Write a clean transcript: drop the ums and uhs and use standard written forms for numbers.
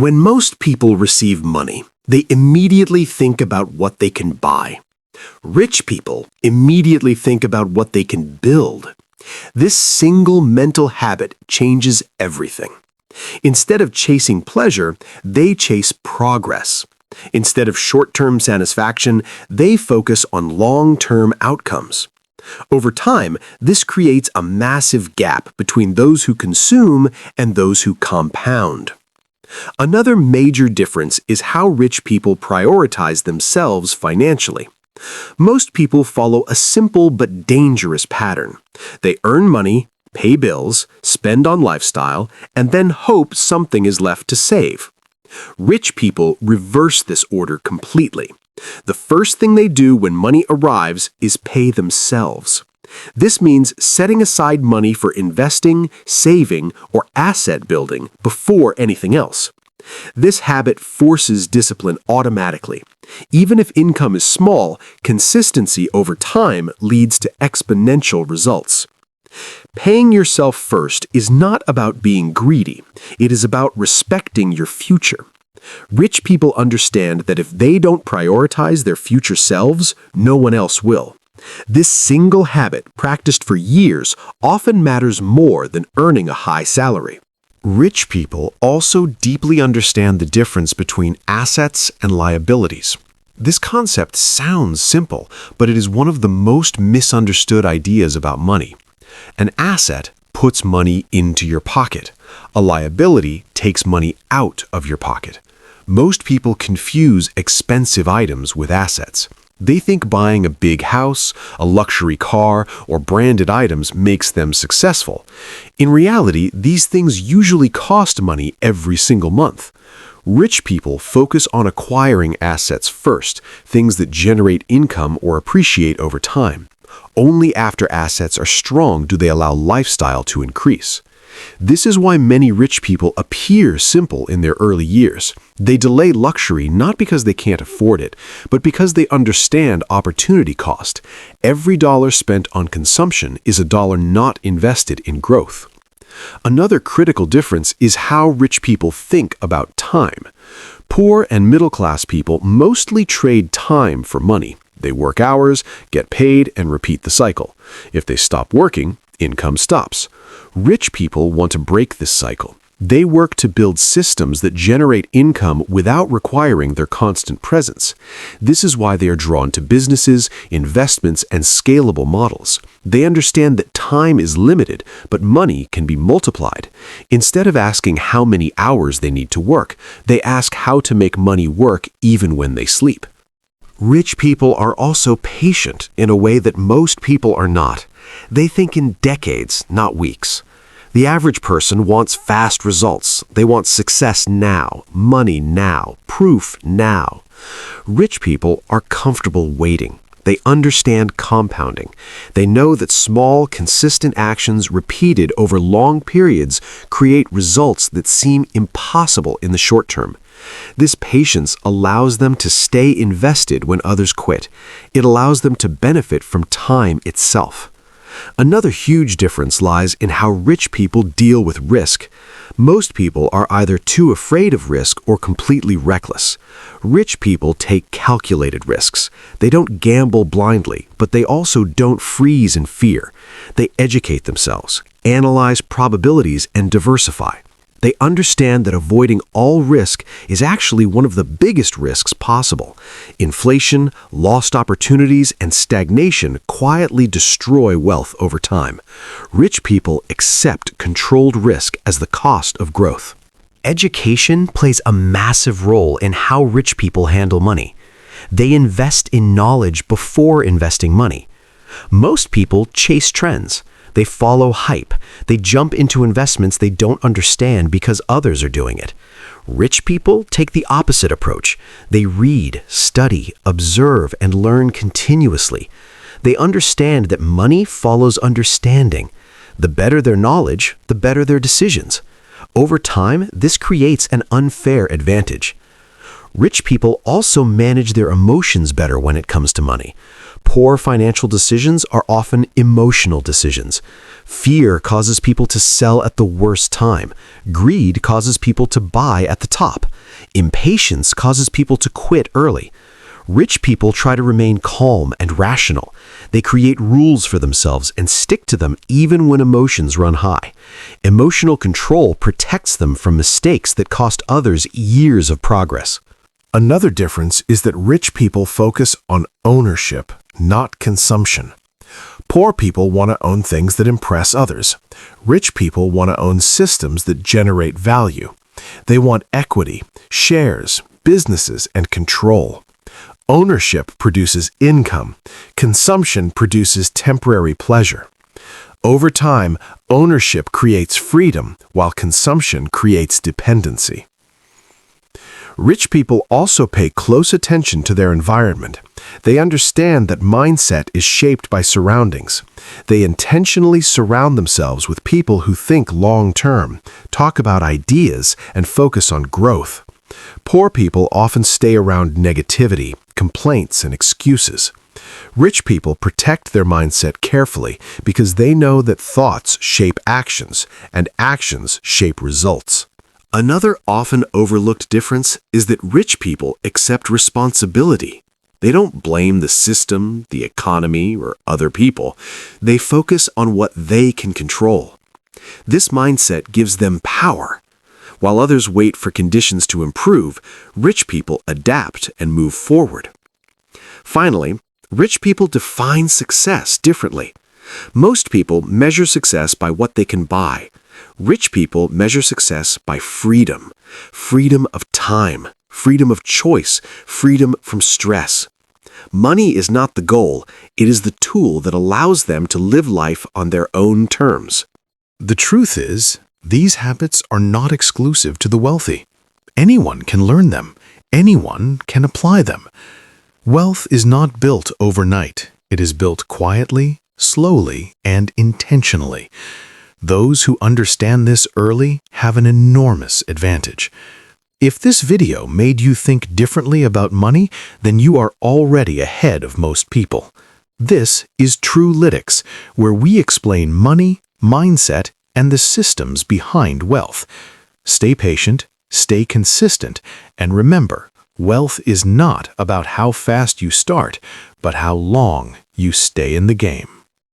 When most people receive money, they immediately think about what they can buy. Rich people immediately think about what they can build. This single mental habit changes everything. Instead of chasing pleasure, they chase progress. Instead of short-term satisfaction, they focus on long-term outcomes. Over time, this creates a massive gap between those who consume and those who compound. Another major difference is how rich people prioritize themselves financially. Most people follow a simple but dangerous pattern. They earn money, pay bills, spend on lifestyle, and then hope something is left to save. Rich people reverse this order completely. The first thing they do when money arrives is pay themselves. This means setting aside money for investing, saving, or asset building before anything else. This habit forces discipline automatically. Even if income is small, consistency over time leads to exponential results. Paying yourself first is not about being greedy. It is about respecting your future. Rich people understand that if they don't prioritize their future selves, no one else will. This single habit, practiced for years, often matters more than earning a high salary. Rich people also deeply understand the difference between assets and liabilities. This concept sounds simple, but it is one of the most misunderstood ideas about money. An asset puts money into your pocket. A liability takes money out of your pocket. Most people confuse expensive items with assets. They think buying a big house, a luxury car, or branded items makes them successful. In reality, these things usually cost money every single month. Rich people focus on acquiring assets first, things that generate income or appreciate over time. Only after assets are strong do they allow lifestyle to increase. This is why many rich people appear simple in their early years. They delay luxury not because they can't afford it, but because they understand opportunity cost. Every dollar spent on consumption is a dollar not invested in growth. Another critical difference is how rich people think about time. Poor and middle-class people mostly trade time for money. They work hours, get paid, and repeat the cycle. If they stop working, income stops. Rich people want to break this cycle. They work to build systems that generate income without requiring their constant presence. This is why they are drawn to businesses, investments, and scalable models. They understand that time is limited, but money can be multiplied. Instead of asking how many hours they need to work, they ask how to make money work even when they sleep. Rich people are also patient in a way that most people are not. They think in decades, not weeks. The average person wants fast results. They want success now, money now, proof now. Rich people are comfortable waiting. They understand compounding. They know that small, consistent actions repeated over long periods create results that seem impossible in the short term. This patience allows them to stay invested when others quit. It allows them to benefit from time itself. Another huge difference lies in how rich people deal with risk. Most people are either too afraid of risk or completely reckless. Rich people take calculated risks. They don't gamble blindly, but they also don't freeze in fear. They educate themselves, analyze probabilities, and diversify. They understand that avoiding all risk is actually one of the biggest risks possible. Inflation, lost opportunities, and stagnation quietly destroy wealth over time. Rich people accept controlled risk as the cost of growth. Education plays a massive role in how rich people handle money. They invest in knowledge before investing money. Most people chase trends. They follow hype. They jump into investments they don't understand because others are doing it. Rich people take the opposite approach. They read, study, observe, and learn continuously. They understand that money follows understanding. The better their knowledge, the better their decisions. Over time, this creates an unfair advantage. Rich people also manage their emotions better when it comes to money. Poor financial decisions are often emotional decisions. Fear causes people to sell at the worst time. Greed causes people to buy at the top. Impatience causes people to quit early. Rich people try to remain calm and rational. They create rules for themselves and stick to them even when emotions run high. Emotional control protects them from mistakes that cost others years of progress. Another difference is that rich people focus on ownership, not consumption. Poor people want to own things that impress others. Rich people want to own systems that generate value. They want equity, shares, businesses, and control. Ownership produces income. Consumption produces temporary pleasure. Over time, ownership creates freedom, while consumption creates dependency. Rich people also pay close attention to their environment. They understand that mindset is shaped by surroundings. They intentionally surround themselves with people who think long-term, talk about ideas, and focus on growth. Poor people often stay around negativity, complaints, and excuses. Rich people protect their mindset carefully because they know that thoughts shape actions, and actions shape results. Another often overlooked difference is that rich people accept responsibility. They don't blame the system, the economy, or other people. They focus on what they can control. This mindset gives them power. While others wait for conditions to improve, rich people adapt and move forward. Finally, rich people define success differently. Most people measure success by what they can buy. Rich people measure success by freedom. Freedom of time, freedom of choice, freedom from stress. Money is not the goal, it is the tool that allows them to live life on their own terms. The truth is, these habits are not exclusive to the wealthy. Anyone can learn them. Anyone can apply them. Wealth is not built overnight. It is built quietly, slowly, and intentionally. Those who understand this early have an enormous advantage. If this video made you think differently about money, then you are already ahead of most people. This is Truelytics, where we explain money, mindset, and the systems behind wealth. Stay patient, stay consistent, and remember, wealth is not about how fast you start, but how long you stay in the game.